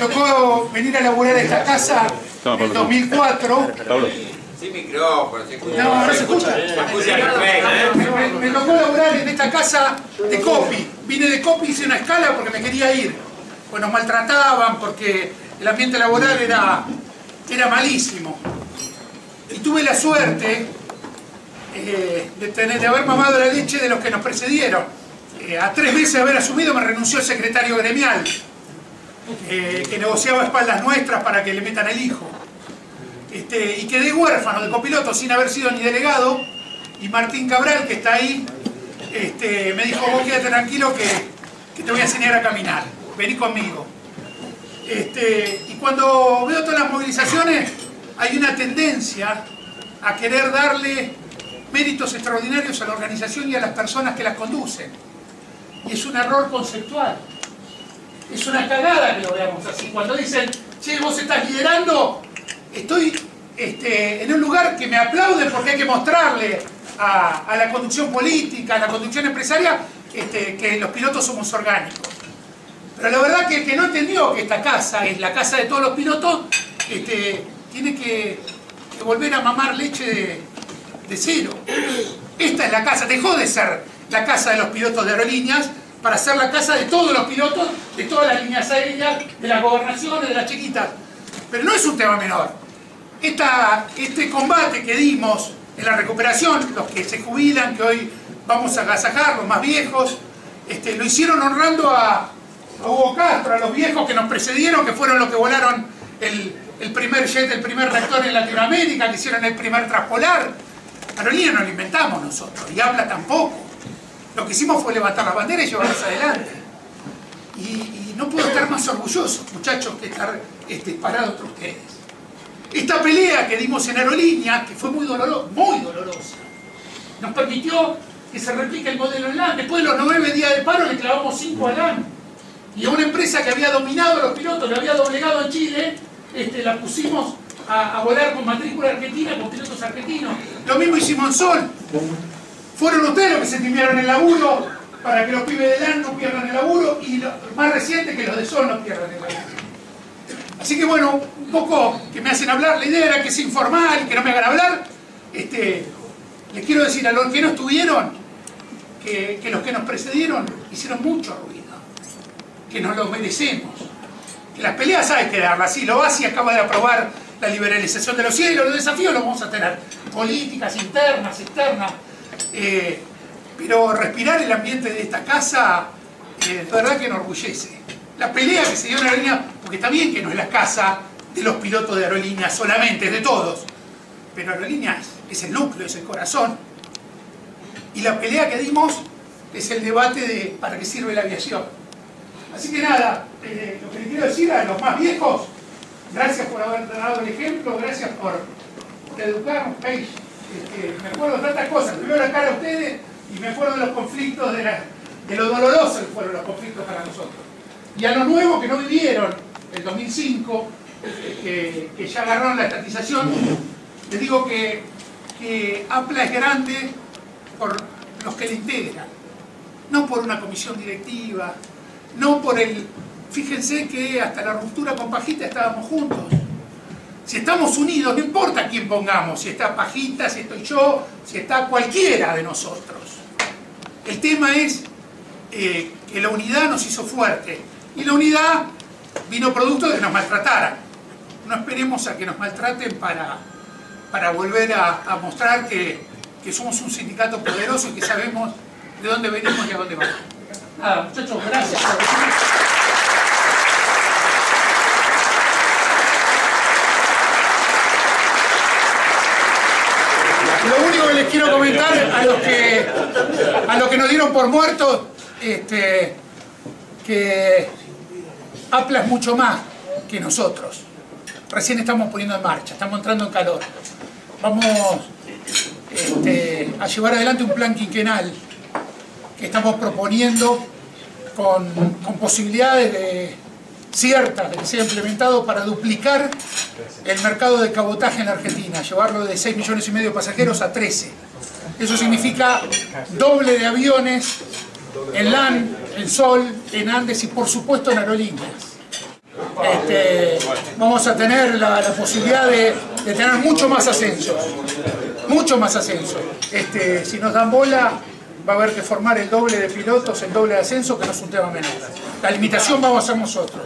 tocó venir a laburar a esta casa en 2004. Sin micrófono, se escucha. No, no se escucha. Se escucha perfecto. Me tocó laburar en esta casa de Copi. Vine de Copi, hice una escala porque me quería ir. Pues nos maltrataban, porque el ambiente laboral era malísimo. Y tuve la suerte de haber mamado la leche de los que nos precedieron. A 3 meses de haber asumido me renunció el secretario gremial, que negociaba a espaldas nuestras para que le metan el hijo. Y quedé huérfano de copiloto sin haber sido ni delegado, y Martín Cabral, que está ahí, me dijo: vos quédate tranquilo que te voy a enseñar a caminar, vení conmigo. Y cuando veo todas las movilizaciones, hay una tendencia a querer darle méritos extraordinarios a la organización y a las personas que las conducen. Y es un error conceptual. Es una cagada que lo veamos así. Cuando dicen: che, vos estás liderando, estoy en un lugar que me aplauden porque hay que mostrarle a la conducción política, a la conducción empresaria, que los pilotos somos orgánicos. Pero la verdad que el que no entendió que esta casa es la casa de todos los pilotos, tiene que volver a mamar leche de cero. Esta es la casa, dejó de ser la casa de los pilotos de aerolíneas para ser la casa de todos los pilotos, de todas las líneas aéreas, de las gobernaciones, de las chiquitas. Pero no es un tema menor. Este combate que dimos en la recuperación, los que se jubilan, que hoy vamos a agasajar, los más viejos, lo hicieron honrando a Hugo Castro, a los viejos que nos precedieron, que fueron los que volaron el primer jet, el primer reactor en Latinoamérica, que hicieron el primer transpolar. Aerolínea no lo inventamos nosotros, y habla tampoco. Lo que hicimos fue levantar la bandera y llevarlas adelante. Y no puedo estar más orgulloso, muchachos, que estar parado entre ustedes. Esta pelea que dimos en Aerolínea, que fue muy dolorosa, nos permitió que se replique el modelo en LAN. Después de los 9 días de paro le clavamos 5 a LAN. Y a una empresa que había dominado a los pilotos, lo había doblegado en Chile, la pusimos a volar con matrícula argentina, con pilotos argentinos. Lo mismo hicimos en Sol. Fueron ustedes los que se timbiaron el laburo para que los pibes de LAN no pierdan el laburo, y lo más reciente, que los de Sol no pierdan el laburo. Así que bueno, un poco que me hacen hablar, la idea era que sea informal, que no me hagan hablar. Les quiero decir a los que no estuvieron, que los que nos precedieron hicieron mucho ruido, que nos lo merecemos, que las peleas hay que darlas. Sí, lo BASI acaba de aprobar la liberalización de los cielos, los desafíos los vamos a tener, políticas internas, externas, pero respirar el ambiente de esta casa, de verdad que enorgullece. La pelea que se dio en Aerolínea, porque está bien que no es la casa de los pilotos de Aerolínea solamente, es de todos, pero Aerolínea es el núcleo, es el corazón. Y la pelea que dimos es el debate de para qué sirve la aviación. Así que nada, lo que les quiero decir a los más viejos: gracias por haber dado el ejemplo, gracias por educarnos. Me acuerdo de tantas cosas, me veo la cara a ustedes y me acuerdo de los conflictos, de lo dolorosos que fueron los conflictos para nosotros. Y a los nuevos que no vivieron el 2005, que ya agarraron la estatización, les digo que APLA es grande por los que le integran, no por una comisión directiva, no por el... Fíjense que hasta la ruptura con Pajita estábamos juntos. Si estamos unidos, no importa quién pongamos, si está Pajita, si estoy yo, si está cualquiera de nosotros. El tema es que la unidad nos hizo fuertes, y la unidad vino producto de que nos maltrataran. No esperemos a que nos maltraten para volver a mostrar que somos un sindicato poderoso y que sabemos de dónde venimos y a dónde vamos. Nada, muchachos, gracias por venir. Lo único que les quiero comentar a los que nos dieron por muertos, que APLA es mucho más que nosotros. Recién estamos poniendo en marcha, estamos entrando en calor. Vamos a llevar adelante un plan quinquenal que estamos proponiendo con posibilidades ciertas de que sea implementado para duplicar el mercado de cabotaje en la Argentina, llevarlo de 6,5 millones de pasajeros a 13. Eso significa doble de aviones en LAN, en Sol, en Andes y por supuesto en aerolíneas. vamos a tener la posibilidad de tener mucho más ascenso. Mucho más ascenso. Si nos dan bola, va a haber que formar el doble de pilotos, el doble de ascenso, que no es un tema menor. La limitación vamos a ser nosotros.